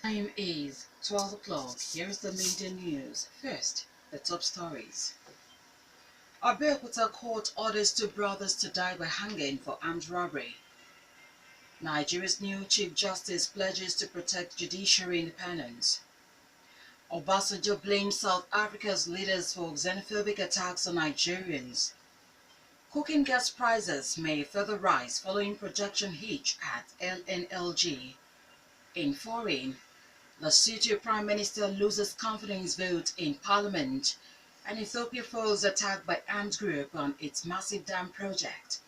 Time is 12 o'clock. Here is the Midday news. First, the top stories. Abeokuta court orders two brothers to die by hanging for armed robbery. Nigeria's new Chief Justice pledges to protect judiciary independence. Obasanjo blames South Africa's leaders for xenophobic attacks on Nigerians. Cooking gas prices may further rise following projection hitch at LNLG. In foreign, Lesotho Prime Minister loses confidence vote in Parliament, and Ethiopia falls attacked by armed group on its massive dam project.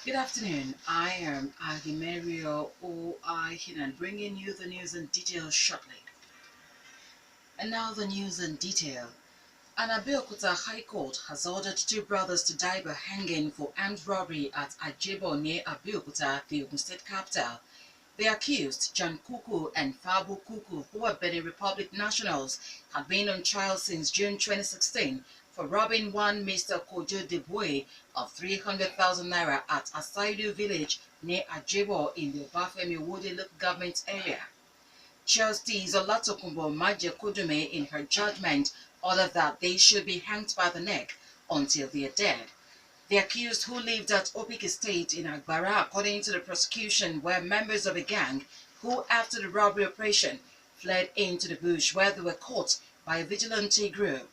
Good afternoon, I am Ahimerio Hinan, bringing you the news in detail shortly. And now the news in detail. An Abeokuta High Court has ordered two brothers to die by hanging for armed robbery at Ajebo near Abeokuta, the Ogun State capital. The accused, John Kuku and Fabu Kuku, who are Benin Republic nationals, had been on trial since June 2016 for robbing one Mr. Kojo Debue of 300,000 naira at Asaidu village near Ajebo in the Obafemi Wode local government area. Justice Olatokunbo Maje Kudume, in her judgment, ordered that they should be hanged by the neck until they are dead. The accused, who lived at Opik Estate in Agbara, according to the prosecution, were members of a gang who, after the robbery operation, fled into the bush where they were caught by a vigilante group.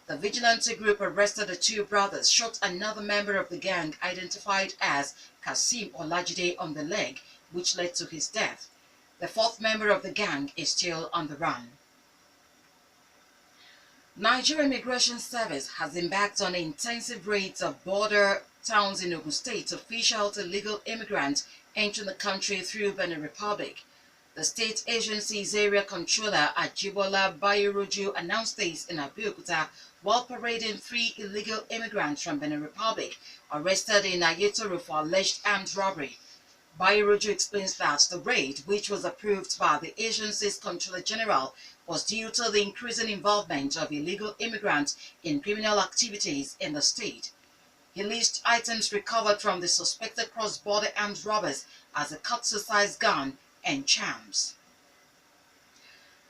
The vigilante group arrested the two brothers, shot another member of the gang identified as Kasim Olajide on the leg, which led to his death. The fourth member of the gang is still on the run. Nigeria Immigration Service has embarked on intensive raids of border towns in Ogun State to fish out illegal immigrants entering the country through Benin Republic. The state agency's area controller Ajibola Bayiroju announced this in Abeokuta while parading 3 illegal immigrants from Benin Republic arrested in Ayetoro for alleged armed robbery. Bayiroju explains that the raid, which was approved by the agency's Controller General, was due to the increasing involvement of illegal immigrants in criminal activities in the state. He listed items recovered from the suspected cross-border armed robbers as a cut-to-size gun and charms.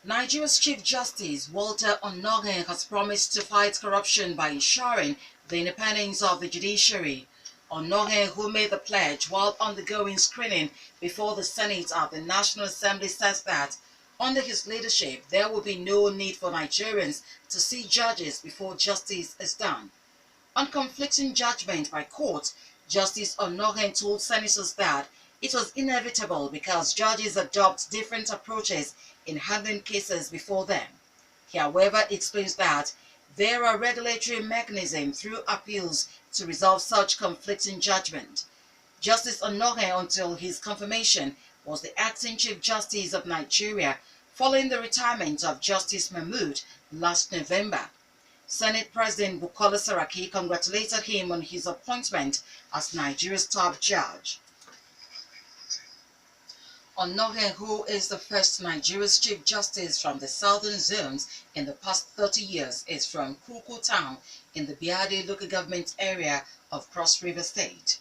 Nigeria's Chief Justice Walter Onnoghen has promised to fight corruption by ensuring the independence of the judiciary. Onnoghen, who made the pledge while undergoing screening before the Senate at the National Assembly, says that under his leadership, there will be no need for Nigerians to see judges before justice is done. On conflicting judgment by court, Justice Onnoghen told senators that it was inevitable because judges adopt different approaches in handling cases before them. He, however, explains that there are regulatory mechanisms through appeals to resolve such conflicting judgment. Justice Onnoghen, until his confirmation, was the acting Chief Justice of Nigeria following the retirement of Justice Mahmood last November. Senate President Bukola Saraki congratulated him on his appointment as Nigeria's top judge. Onnoghen, who is the first Nigeria's Chief Justice from the southern zones in the past 30 years, is from Kuku town in the Biade local government area of Cross River State.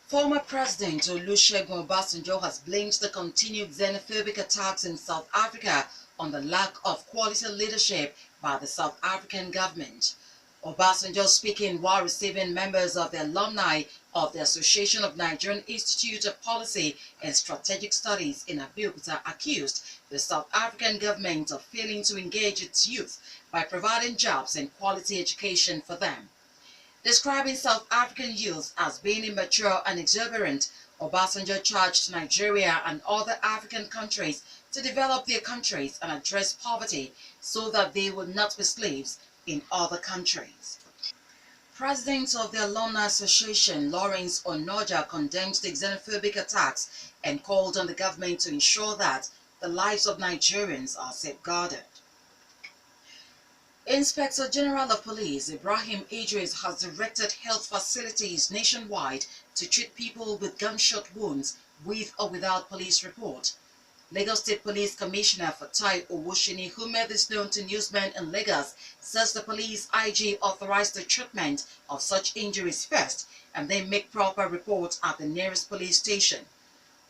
Former President Olusegun Obasanjo has blamed the continued xenophobic attacks in South Africa on the lack of quality leadership by the South African government. Obasanjo, speaking while receiving members of the alumni of the Association of Nigerian Institute of Policy and Strategic Studies in Abeokuta, accused the South African government of failing to engage its youth by providing jobs and quality education for them. Describing South African youth as being immature and exuberant, Obasanjo charged Nigeria and other African countries to develop their countries and address poverty so that they would not be slaves in other countries. President of the Alumni Association, Lawrence Onoja, condemned the xenophobic attacks and called on the government to ensure that the lives of Nigerians are safeguarded. Inspector General of Police Ibrahim Idris has directed health facilities nationwide to treat people with gunshot wounds with or without police report. Lagos State Police Commissioner Fatai Owushini, who made this known to newsmen in Lagos, says the police IG authorized the treatment of such injuries first and then make proper reports at the nearest police station.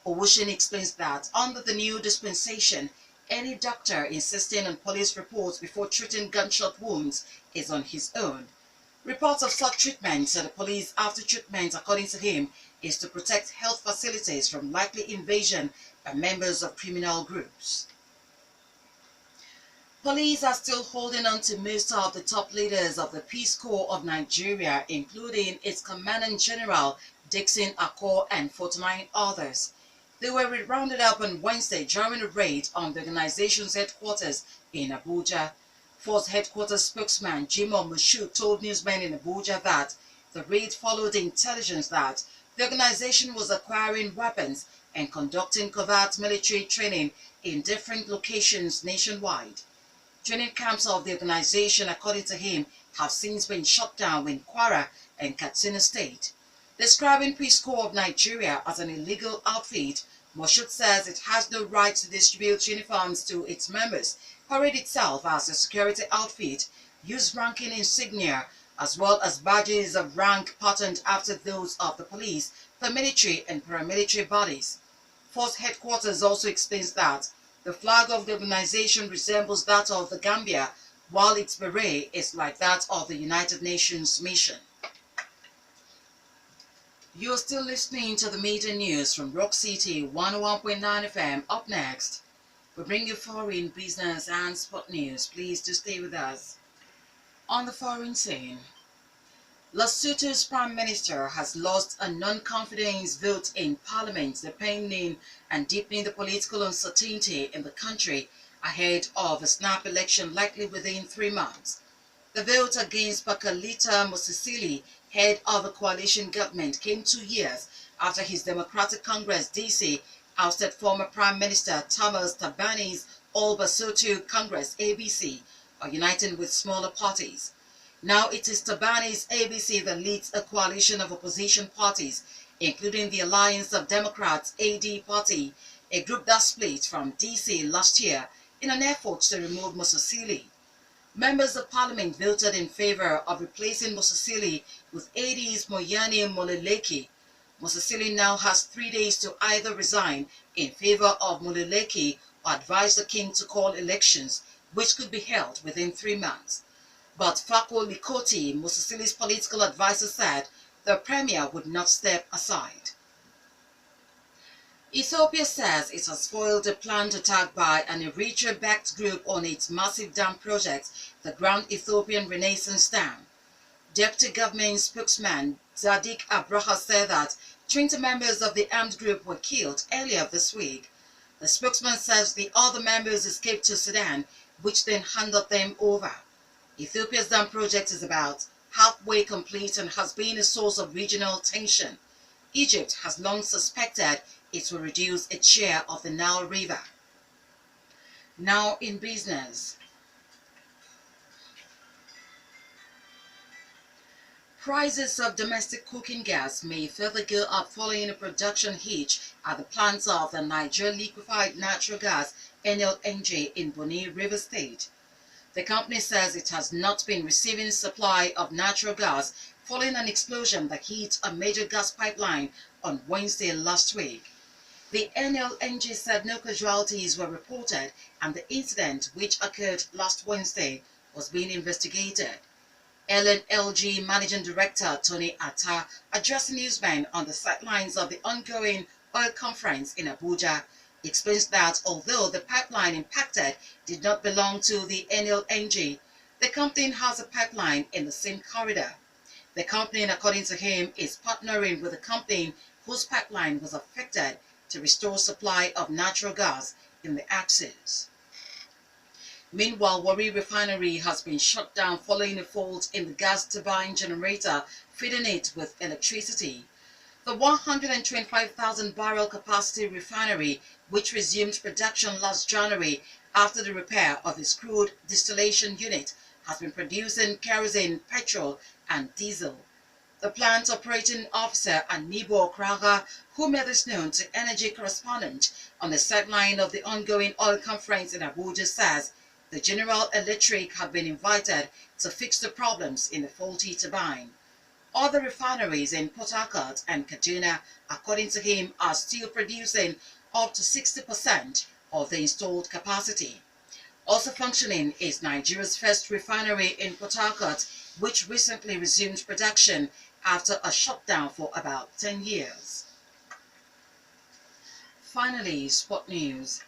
Owushin explains that under the new dispensation, any doctor insisting on police reports before treating gunshot wounds is on his own. Reports of such treatments at the police after treatment, according to him, is to protect health facilities from likely invasion by members of criminal groups. Police are still holding on to most of the top leaders of the Peace Corps of Nigeria, including its Commandant General Dixon Akor and 49 others. They were rounded up on Wednesday during a raid on the organization's headquarters in Abuja. Force headquarters spokesman Jimoh Moshood told newsmen in Abuja that the raid followed intelligence that the organization was acquiring weapons and conducting covert military training in different locations nationwide. Training camps of the organization, according to him, have since been shut down in Kwara and Katsina State. Describing Peace Corps of Nigeria as an illegal outfit, Moshood says it has no right to distribute uniforms to its members, parade itself as a security outfit, use ranking insignia, as well as badges of rank patterned after those of the police, the military and paramilitary bodies. Force headquarters also explains that the flag of the organization resembles that of the Gambia, while its beret is like that of the United Nations mission. You're still listening to the Midday News from Rock City 101.9 FM. Up next, we bring you foreign business and sport news. Please do stay with us. On the foreign scene, Lesotho's Prime Minister has lost a non-confidence vote in Parliament, depending and deepening the political uncertainty in the country ahead of a snap election likely within 3 months. The vote against Pakalita Mosisili, head of a coalition government, came 2 years after his Democratic Congress DC ousted former Prime Minister Thomas Tabani's All Basotho Congress ABC, uniting with smaller parties. Now it is Tabani's ABC that leads a coalition of opposition parties, including the Alliance of Democrats AD Party, a group that split from DC last year in an effort to remove Mosisili. Members of Parliament voted in favor of replacing Mosisili with AD's Moyani Moleleki. Mosisili now has 3 days to either resign in favor of Moleleki or advise the king to call elections, which could be held within 3 months. But Fako Likoti, Mosisili's political advisor, said the premier would not step aside. Ethiopia says it has foiled a planned attack by an Eritrea-backed group on its massive dam project, the Grand Ethiopian Renaissance Dam. Deputy government spokesman Zadik Abraha said that 20 members of the armed group were killed earlier this week. The spokesman says the other members escaped to Sudan, which then handed them over. Ethiopia's dam project is about halfway complete and has been a source of regional tension. Egypt has long suspected it will reduce its share of the Nile River. Now in business. Prices of domestic cooking gas may further go up following a production hitch at the plants of the Niger Liquefied Natural Gas NLNG in Bonny River State. The company says it has not been receiving supply of natural gas following an explosion that hit a major gas pipeline on Wednesday last week. The NLNG said no casualties were reported and the incident, which occurred last Wednesday, was being investigated. LNLG Managing Director Tony Atta, addressing newsmen on the sidelines of the ongoing oil conference in Abuja, explains that although the pipeline impacted did not belong to the NLNG, the company has a pipeline in the same corridor. The company, according to him, is partnering with a company whose pipeline was affected to restore supply of natural gas in the axis. Meanwhile, Warri Refinery has been shut down following a fault in the gas turbine generator feeding it with electricity. The 125,000 barrel capacity refinery, which resumed production last January after the repair of its crude distillation unit, has been producing kerosene, petrol, and diesel. The plant operating officer Anibo Kraga, who made this known to energy correspondent on the sideline of the ongoing oil conference in Abuja, says the General Electric have been invited to fix the problems in the faulty turbine. Other refineries in Port Harcourt and Kaduna, according to him, are still producing up to 60% of the installed capacity. Also functioning is Nigeria's first refinery in Port Harcourt, which recently resumed production after a shutdown for about 10 years. Finally, sport news.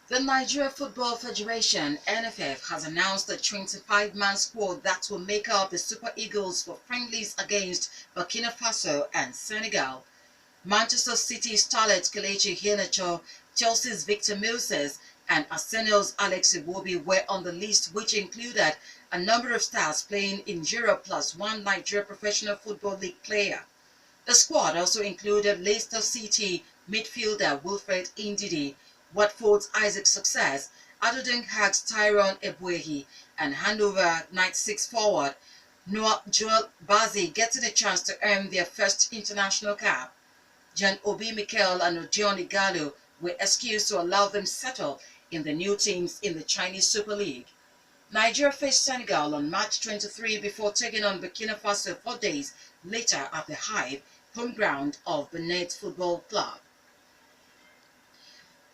The Nigeria Football Federation (NFF) has announced a 25-man squad that will make up the Super Eagles for friendlies against Burkina Faso and Senegal. Manchester City starlet Kelechi Iheanacho, Chelsea's Victor Moses, and Arsenal's Alex Iwobi were on the list, which included a number of stars playing in Europe plus one Nigeria Professional Football League player. The squad also included Leicester City midfielder Wilfred Ndidi, Watford's Isaac Success, Ado Den Haag's Tyrone Ebuehi, and Hanover 96 forward Noah Joel Bazi getting a chance to earn their first international cap. Jan Obi Mikel and Odion Igalo were excused to allow them settle in the new teams in the Chinese Super League. Nigeria faced Senegal on March 23 before taking on Burkina Faso 4 days later at the Hive, home ground of Benin Football Club.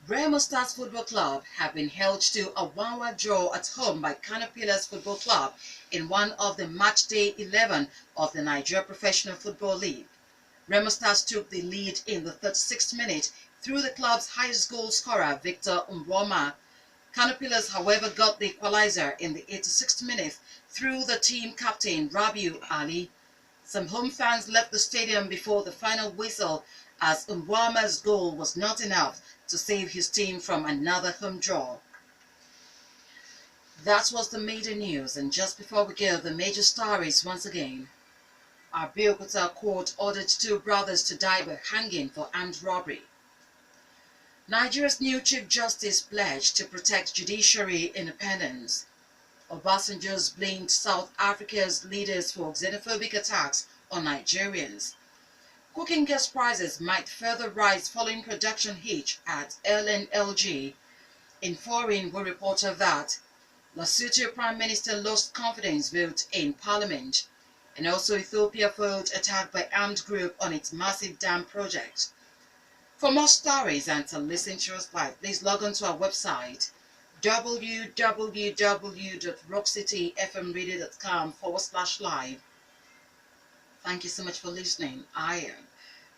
Remo Stars Football Club have been held to a 1-1 draw at home by Kano Pillars Football Club in one of the match day 11 of the Nigeria Professional Football League. Remo Stars took the lead in the 36th minute through the club's highest goal scorer, Victor Mboma. Kano Pillars, however, got the equalizer in the 86th minute through the team captain, Rabiu Ali. Some home fans left the stadium before the final whistle as Mbwama's goal was not enough to save his team from another home draw. That was the major news, and just before we go, the major stories once again. Abeokuta court ordered 2 brothers to die by hanging for armed robbery. Nigeria's new Chief Justice pledged to protect judiciary independence. Obasanjo's blamed South Africa's leaders for xenophobic attacks on Nigerians. Cooking gas prices might further rise following production hitch at LNLG. In foreign, we reported that Lesotho Prime Minister lost confidence vote in Parliament. And also Ethiopia failed attack by armed group on its massive dam project. For more stories and to listen to us live, please log on to our website www.rockcityfmradio.com/live. Thank you so much for listening. I am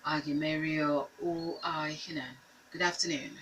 Agimerio Uaihinan. Good afternoon.